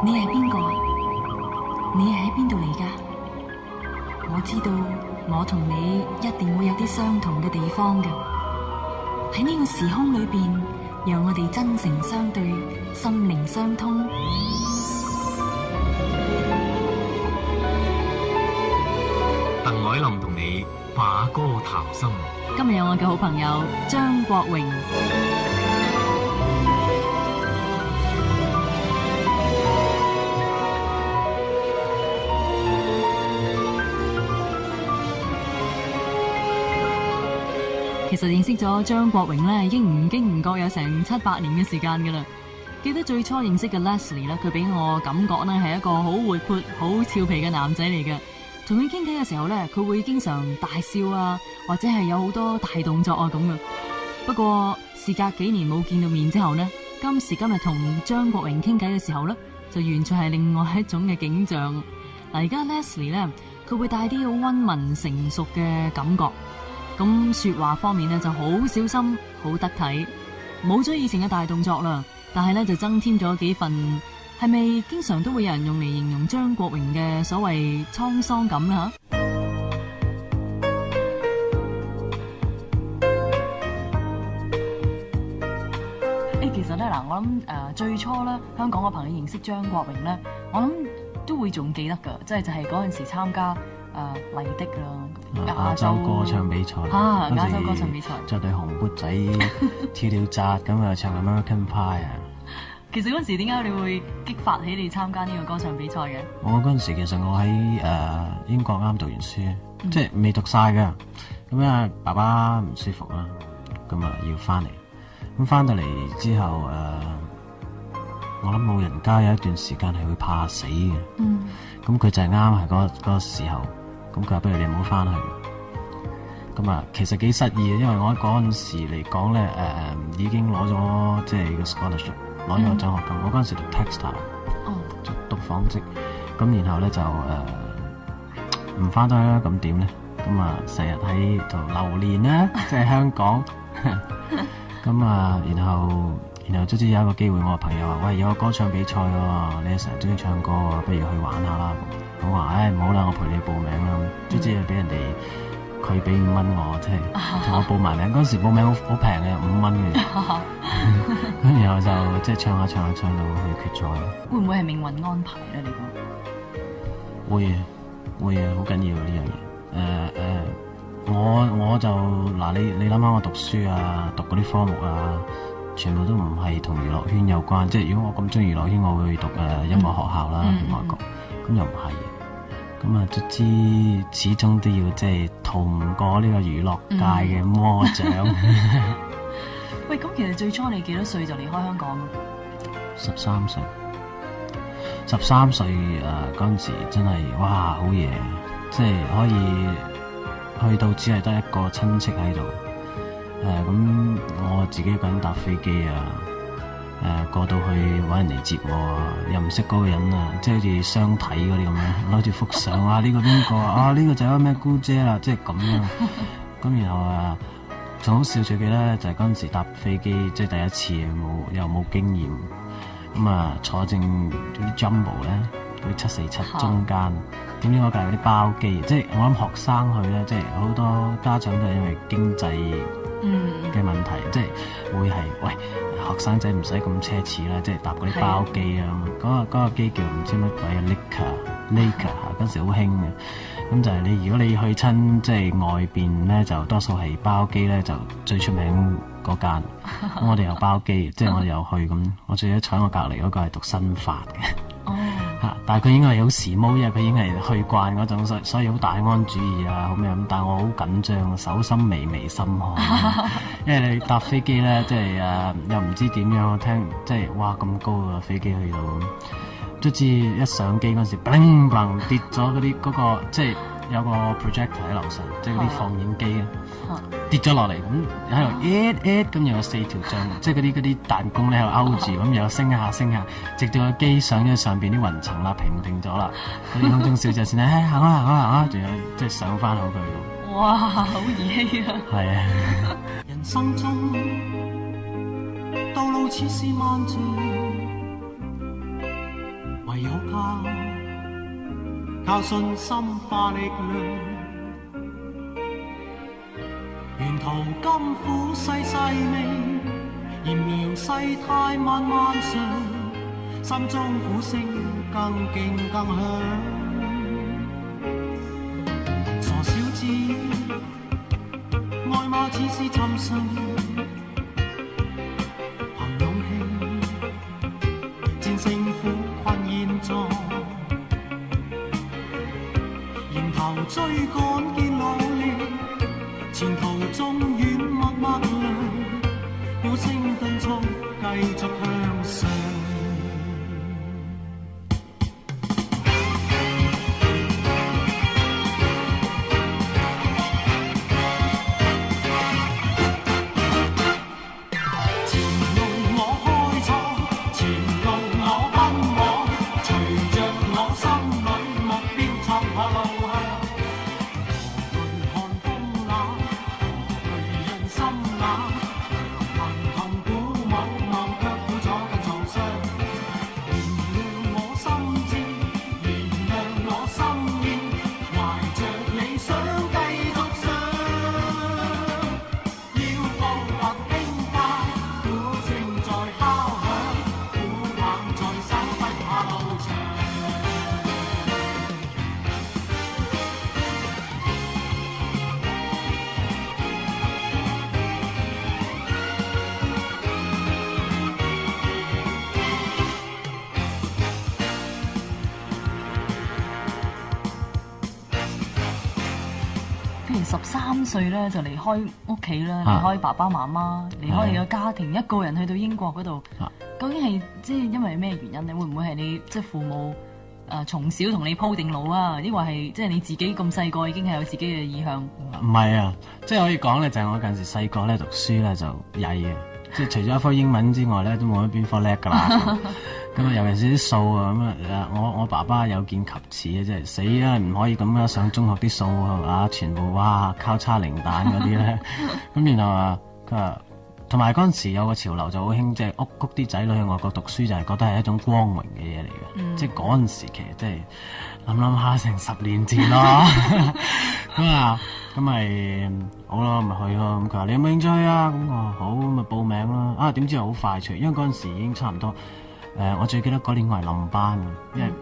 你係邊個啊？你係喺邊度嚟㗎？我知道我同你一定會有啲相同嘅地方嘅。喺呢個時空裏邊，讓我哋真誠相對，心靈相通。鄧海林同你把歌談心。今日有我嘅好朋友張國榮。其實認識咗張國榮咧，已經唔經唔覺有成7-8年嘅時間噶啦。記得最初認識嘅 Leslie 咧，佢俾我感覺咧係一個好活潑、好俏皮嘅男仔嚟嘅。同佢傾偈嘅時候咧，佢會經常大笑啊，或者係有好多大動作啊咁嘅。不過事隔幾年冇見到面之後呢，今時今日同張國榮傾偈嘅時候咧，就完全係另外一種嘅景象。嗱，而家 Leslie 咧，佢會帶啲好溫文成熟嘅感覺。咁說話方面呢就好小心，好得體，冇咗以前嘅大動作啦。但係咧就增添咗幾份，係咪經常都會有人用嚟形容張國榮嘅所謂滄桑感啦？其實咧嗱，我諗最初咧香港嘅朋友認識張國榮咧，我諗都會仲記得噶，即係就係嗰陣時參加麗的啦，亞洲歌唱比賽，亞洲歌唱比賽，着對紅缽仔跳跳紮咁啊，唱 American Pie 啊。其實嗰陣時點解你會激發起你參加呢個歌唱比賽嘅？我嗰陣時其實我喺英國啱讀完書，即係未讀晒㗎。咁啊，爸爸唔舒服啦，咁啊要翻嚟。咁翻到嚟之後我諗老人家有一段時間係會怕死嘅。咁佢就係啱係嗰個時候。咁佢話不如你唔好翻去。咁啊，其實幾失意嘅，因為我喺嗰陣時嚟講咧，已經攞咗即係個 scholarship，攞咗個獎學金。我嗰陣時讀 textile，讀紡織。咁然後咧就唔翻得啦，咁點咧？咁啊，成日喺度流連啦，即係香港。咁啊，然後卒之有一個機會，我個朋友話：喂，有個歌唱比賽喎，你成日中意唱歌喎，不如去玩下啦。我話：唔好啦，我陪你報名啦。卒之俾人哋佢俾5蚊我，即係同我報埋名。嗰時報名好平嘅，5蚊嘅。咁然後就即係唱下唱到去決賽。會唔會係命運安排咧？你講會啊，好緊要呢樣嘢。我就嗱，你諗下我讀書啊，讀嗰啲科目啊，全部都唔係同娛樂圈有關。即係如果我咁中意娛樂圈，我會去讀音樂學校啦，喺外國。咁又唔係。咁啊，卒之始終都要即係逃唔過呢個娛樂界嘅魔掌。喂，咁其實最初你幾多歲就離開香港？13歲。13歲嗰陣時真係哇好嘢，即係可以去到只係得一個親戚喺度。咁我自己一個人搭飛機啊。過到去搵人嚟接我啊，又唔識嗰個人啊，即係好似相睇嗰啲咁樣，攞住幅相啊，呢個邊個啊？呢個就係咩姑姐啊，即係咁樣。咁然後仲好笑最記得就係嗰陣時搭飛機，即係第一次又冇經驗，咁坐正啲 jumbo 咧，嗰啲747中間，點知我隔籬嗰啲包機，即係我諗學生去咧，即係好多家長都係因為經濟嘅問題，即係會係喂。學生仔唔使咁奢侈啦，即係搭嗰啲包機啊，嗰個機叫唔知乜鬼Laker 嗰時好興嘅。咁就係如果你去親即係外邊咧，就多數係包機咧，就最出名嗰間。咁我哋有包機，即係我哋有去咁。我最記得坐我隔離嗰個係讀新法嘅。但係佢應該係好時髦，因為佢已經係去慣嗰種，所以好大安主義啊，好咩咁。但係我好緊張，手心微心寒，因為你搭飛機咧，即係又唔知點樣。我聽即係哇咁高嘅飛機去到，卒之一上機嗰時，bling bling 跌咗嗰個即係有個 projector 喺樓上，即係嗰啲放映機跌咗落嚟，咁喺度咁又有4條橡，即係嗰啲彈弓咧喺度勾住，咁又升下，直到個機上咗上邊啲雲層啦，平定咗啦，嗰啲空中小姐先咧，行啦，仲有即係上翻好佢度。哇，好兒戲啊！係啊。人生中道路似是漫長，唯唯有靠信心化力量。沿途甘苦細細味，炎涼世態漫漫長，心中鼓聲更勁更響。傻小子，愛罵似是尋常，憑勇氣戰勝苦困現狀，迎頭追趕見努力，前途中遠默默亮，鼓聲敦促繼續向上。13歲咧就離開屋企啦，離開爸爸媽媽，離開你個家庭，一個人去到英國嗰度，究竟係即係因為咩原因咧？會唔會係你即係父母從小同你鋪定路啊？抑或係即係你自己咁細個已經係有自己嘅意向？唔係啊，即係可以講咧，就係我近時細個咧讀書咧就曳嘅，即係除咗一科英文之外咧，都冇乜邊科叻㗎啦。咁啊，尤其是啲數啊，咁啊，我爸爸有見及此啊，即係死啦，唔可以咁樣上中學啲數啊，全部哇交叉零蛋嗰啲咧。咁然後啊，佢話同埋嗰陣時有個潮流就好興，即係谷啲仔女去外國讀書，就係覺得係一種光榮嘅嘢嚟嘅。即係嗰陣時其實即係諗下成10年前咯。咁咪好咯，咪去咯。咁佢話你有冇興趣去啊？咁我話好，咁咪報名啦。啊，點知好快脆，因為嗰陣時已經差唔多。我最記得嗰年我係冧班，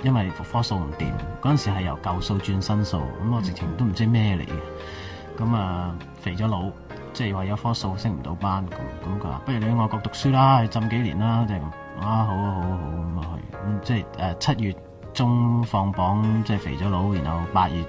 因為復科數唔掂，嗰陣時係由舊數轉新數，咁我直情都唔知咩嚟嘅。咁啊肥咗佬，即係話有科數升唔到班，咁佢話不如你去外國讀書啦，去浸幾年啦，即係好啊好咁啊去。咁即係7月中放榜，即係肥咗佬，然後8月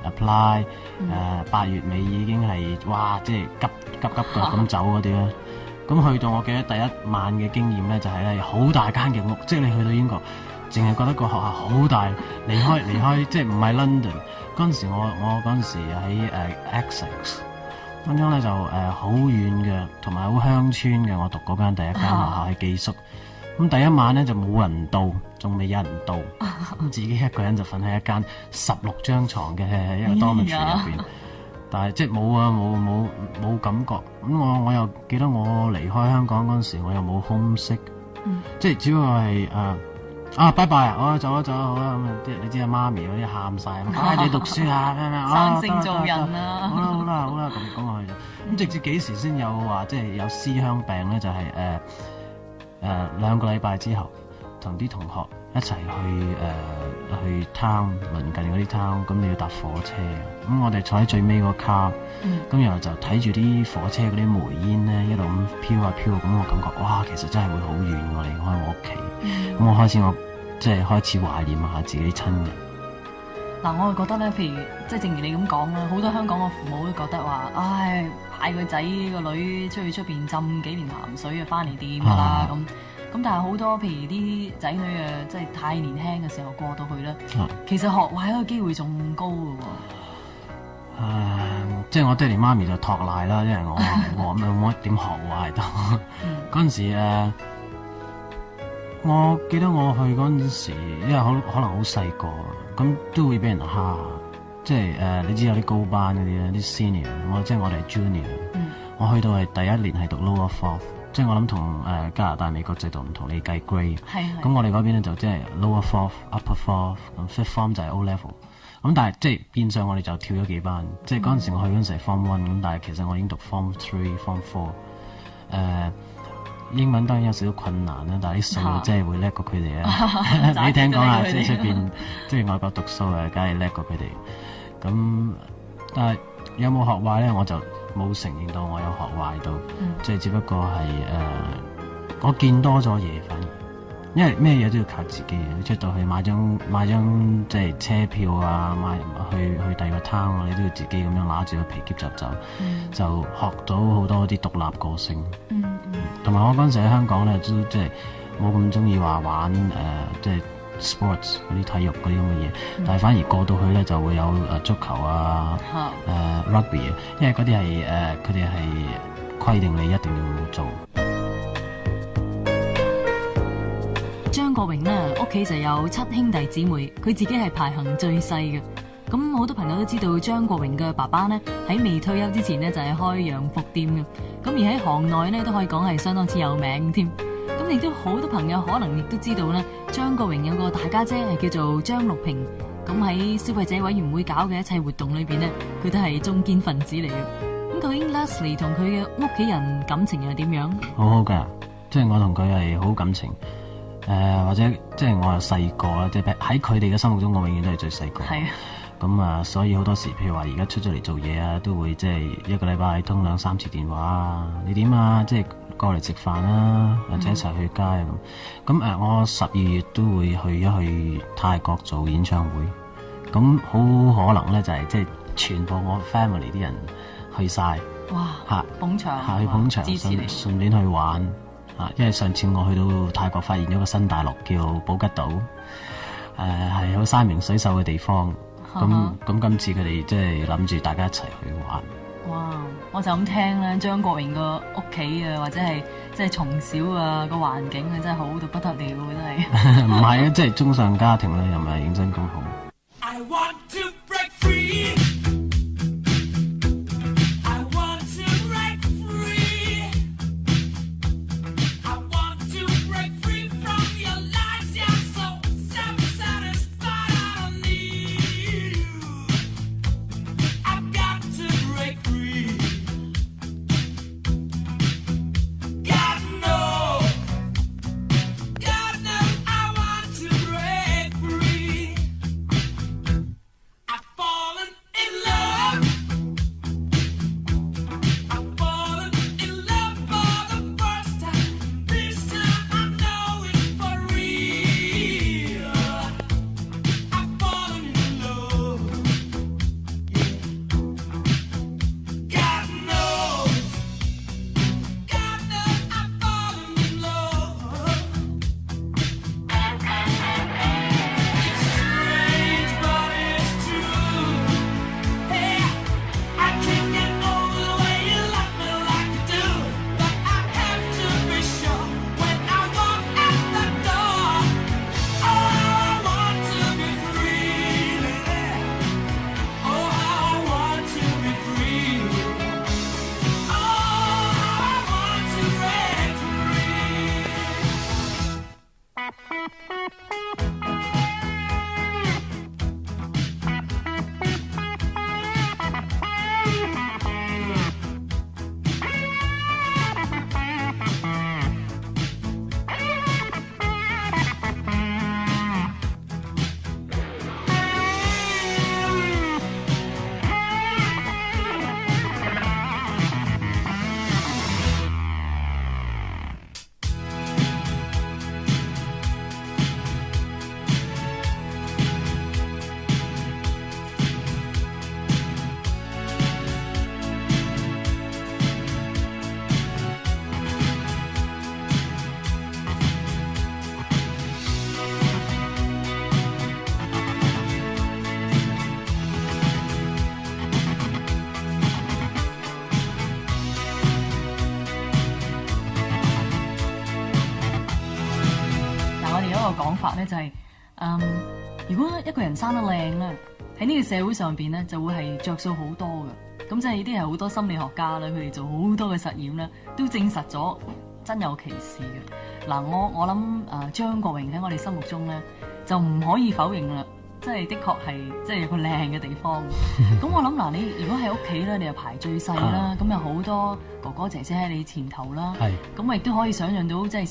apply， 8月尾已經係哇，即係急腳咁走嗰啲啦。咁去到我記得第一晚嘅經驗咧，就係咧好大間嘅屋，即係你去到英國，淨係覺得個學校好大，離開即係唔係 London。嗰陣時我嗰陣時喺Essex，咁樣咧就好遠嘅，同埋好鄉村嘅。我讀嗰間第一間學校係寄宿，咁第一晚咧就冇人到，仲未有人到，咁自己一個人就瞓喺一間16張床嘅一個 dormitory 入邊。但係即係冇感覺，咁我又記得我離開香港嗰陣時，我又冇 homesick，即係只不過係拜拜啊，我走啦好啦，咁即係你知阿媽咪嗰啲喊晒，你讀書啊咩生性做人啊，好啦咁我去咗，咁直至幾時先有話即係有思鄉病咧？就係2個禮拜之後，同啲同學一齊去 town 鄰近嗰啲 town，咁你要搭火車，咁我哋坐喺最尾個卡，咁然後就睇住啲火車嗰啲煤煙咧一路咁飄啊飄，咁我感覺哇，其實真係會好遠，我離開我屋企，咁我開始懷念下自己親人。嗱，我係覺得咧，譬如即係正如你咁講啦，好多香港嘅父母都覺得話，唉，派個仔個女出去出邊浸幾年鹹水啊，翻嚟掂㗎啦咁。咁但係好多譬如啲仔女即係太年輕嘅時候過到去咧，其實學壞嘅機會仲高嘅喎。即係我爹哋媽咪就托賴啦，因為我冇乜點學壞到。嗰陣時我記得我去嗰陣時，因為可能好細個，咁都會俾人蝦。即係你知有啲高班嗰啲咧，啲 senior，即係我哋係 junior。我去到係第一年係讀 lower fourth，即係我諗同加拿大、美國制度唔同，你計 grade。係咁我哋嗰邊咧就即係 lower fourth、upper fourth，咁 fifth form 就係 O level。咁但係即係變相我哋就跳咗幾班，即係嗰陣時我去嗰陣時係 form one，咁但係其實我已經讀 form three、form four。英文當然有少少困難啦，但係啲數真係會叻過佢哋啊！你聽講下，即係出邊即係外國讀數啊，梗係叻過佢哋。咁但係有冇學壞咧？我就冇承認到我有學壞到，即係只不過係我見多咗嘢，反而因為咩嘢都要靠自己嘅。你出到去買張即係車票啊，去第二個攤啊，你都要自己咁樣揦住個皮篋就走，就學到好多啲獨立個性。同埋我嗰陣時喺香港咧，都即係冇咁中意話玩即係 sports 嗰啲體育嗰啲咁嘅嘢，但係反而過到去咧就會有足球啊、rugby 啊，因為嗰啲係佢哋係規定你一定要做。張國榮呢，屋企就有7兄弟姊妹，佢自己係排行最細嘅。咁好多朋友都知道張國榮嘅爸爸呢，喺未退休之前呢，就係開洋服店嘅，咁而喺行內呢，都可以講係相當之有名添。咁亦都好多朋友可能亦都知道呢，張國榮有個大家姐係叫做張綠萍，咁喺消費者委員會搞嘅一切活動裏邊呢，佢都係中堅分子嚟嘅。咁究竟 Leslie 同佢嘅屋企人感情又係點樣？好好㗎，即係我同佢係好感情。或者即係我係細個啦，即係喺佢哋嘅心目中，我永遠都係最細個。係啊。咁啊，所以好多時，譬如話而家出咗嚟做嘢啊，都會即係一個禮拜通2-3次電話啊。你點啊？即係過嚟食飯啦，或者一齊去街咁。咁我12月都會去去泰國做演唱會。咁好可能咧，就係即係全部我 family 啲人去晒。哇！嚇，捧場，去捧場，支持你，順便去玩。因為上次我去到泰國，發現咗個新大陸叫寶吉島，係好山明水秀嘅地方。咁今次佢哋即係諗住大家一齊去玩。哇！我就咁聽咧，張國榮個屋企啊，或者係即係從小啊個環境啊，真係好到不得了，真係。唔係啊，即係中上家庭咧，又唔係認真咁好。I want to break free.咧就係、如果一個人生得靚咧，喺呢個社會上邊咧就會係着數好多嘅。咁即係呢啲係好多心理學家咧，佢哋做好多嘅實驗咧，都證實咗真有其事嘅。嗱，我諗張國榮喺我哋心目中咧就唔可以否認啦，即係的確係即係有個靚嘅地方。咁我諗嗱，你如果喺屋企咧，你又排最細啦，咁有好多哥哥姐姐喺你前頭啦，咁我亦都可以想像到即係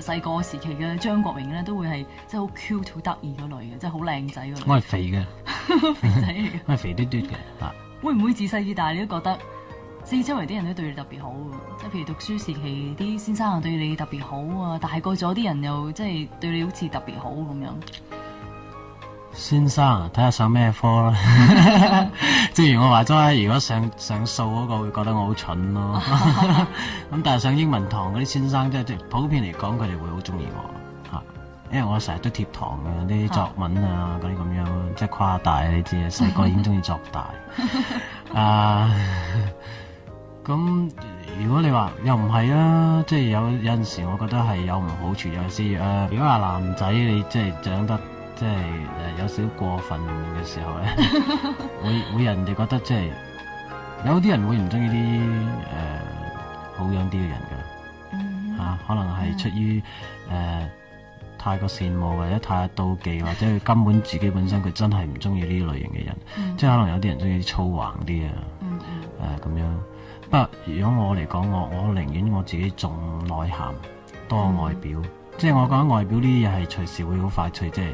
細個時期嘅張國榮咧，都會係即係好 cute 好得意嗰類嘅，即係好靚仔嗰類。我係肥嘅，肥仔嚟嘅，我係肥嘟嘟嘅嚇。會唔會自細至大你都覺得四周圍啲人都對你特別好嘅？即係譬如讀書時期啲先生啊對你特別好啊，大個咗啲人又即係對你好似特別好咁樣。先生啊，睇下上咩科啦。正如我話齋，如果上數嗰個會覺得我好蠢咯。咁但係上英文堂嗰啲先生即係普遍嚟講，佢哋會好中意我嚇，因為我成日都貼堂嘅啲作文啊嗰啲咁樣，即係誇大你知啊，細個已經中意作大。咁如果你話又唔係啊，即係有陣時我覺得係有唔好處，有時如果話男仔你即係長得即係有少少過分嘅時候咧，會人哋覺得即係有啲人會唔中意啲好樣啲嘅人㗎嚇，可能係出於太過羨慕或者太過妒忌，或者佢根本自己本身佢真係唔中意呢類型嘅人，即係可能有啲人中意啲粗橫啲啊，咁樣。不過如果我嚟講，我寧願我自己重內涵多外表，即係我覺得外表呢啲嘢係隨時會好快脆，即係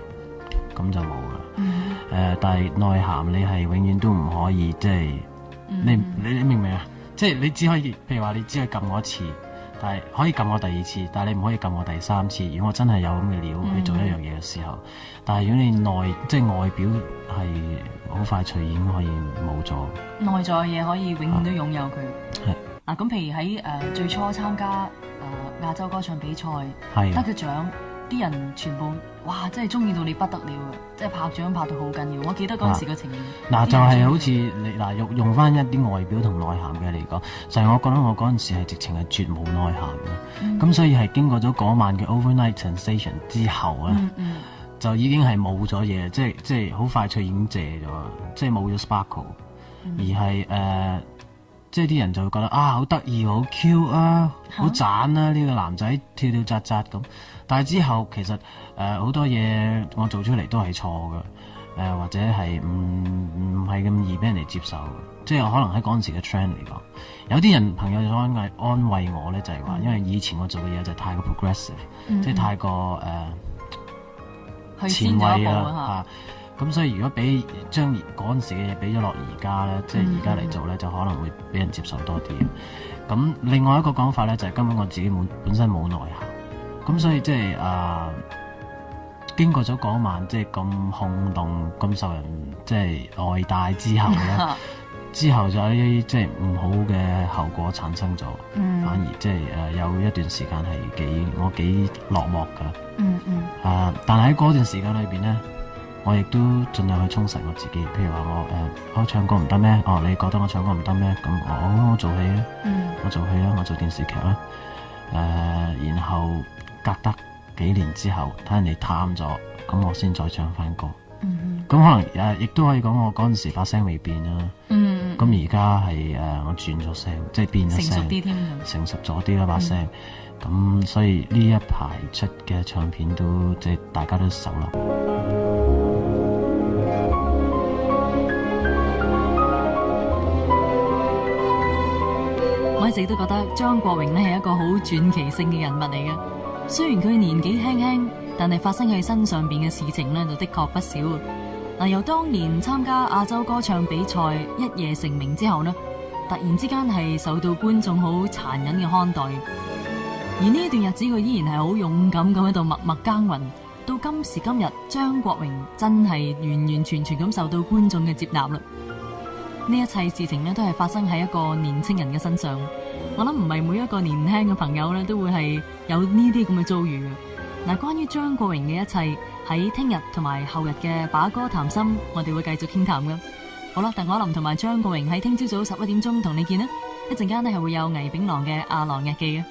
咁就冇啦。但係內涵你係永遠都唔可以，即係你明唔明啊？即係你只可以，譬如話你只可以撳我一次，但係可以撳我第二次，但係你唔可以撳我第三次。如果我真係有咁嘅料去做一樣嘢嘅時候，但係如果你即係外表係好快脆已經可以冇咗，內在嘅嘢可以永遠都擁有佢。係咁譬如喺最初參加亞洲歌唱比賽得嘅獎，啲人全部哇，真係中意到你不得了嘅，即係拍掌拍到好緊要。我記得嗰陣時嘅情形。就係好似你用翻一啲外表同內涵嘅嚟講，就係我覺得我嗰陣時係直情係絕無內涵嘅。咁所以係經過咗嗰晚嘅 overnight sensation 之後咧，就已經係冇咗嘢，即係好快脆已經謝咗，即係冇咗 sparkle，而係即係啲人就會覺得好得意，好 cute 啊，好讚啊，呢個男仔跳跳扎扎咁。但係之後其實好多嘢我做出嚟都係錯嘅，或者係唔係咁易俾人哋接受嘅。即係可能喺嗰陣時嘅 trend 嚟講，有啲人朋友就安慰我咧，就係話因為以前我做嘅嘢就太過 progressive，即係太過前衛啦嚇。咁所以如果將嗰陣時嘅嘢俾咗落而家咧，即係而家嚟做咧，就可能會俾人接受多啲。咁另外一個講法咧，就係根本我自己本身冇內涵。咁所以即係經過咗嗰晚即係咁轟動、咁受人即係愛戴之後咧，之後就有啲即係唔好嘅後果產生咗，反而即係有一段時間係我幾落寞㗎。但係喺嗰段時間裏邊咧，我亦都盡量去充實我自己。譬如話我唱歌唔得咩？你覺得我唱歌唔得咩？咁我做戲啦，我做戲啦，我做電視劇啦。然後隔得幾年之後，睇人哋淡咗，咁我先再唱翻歌。咁可能亦都可以講我嗰陣時把聲未變啦。咁而家係我轉咗聲，即係變咗聲，成熟啲添，成熟咗啲啦把聲。咁所以呢一排出嘅唱片都即係大家都受落。我一直都覺得張國榮咧係一個好傳奇性嘅人物嚟嘅。雖然佢年紀輕輕，但係發生喺佢身上邊嘅事情咧就的確不少。由當年參加亞洲歌唱比賽一夜成名之後呢，突然之間係受到觀眾好殘忍嘅看待。而呢一段日子佢依然係好勇敢咁喺度默默耕耘。到今時今日，張國榮真係完完全全咁受到觀眾嘅接納啦。呢一切事情咧都係發生喺一個年輕人嘅身上。我諗唔係每一個年輕嘅朋友咧都會係有呢啲咁嘅遭遇嘅。關於張國榮嘅一切，喺聽日同埋後日嘅把歌談心，我哋會繼續傾談噶。好啦，鄧凱琳同埋張國榮喺聽朝早11點鐘同你見啦。一陣間咧係會有倪炳郎嘅《阿郎日記》嘅。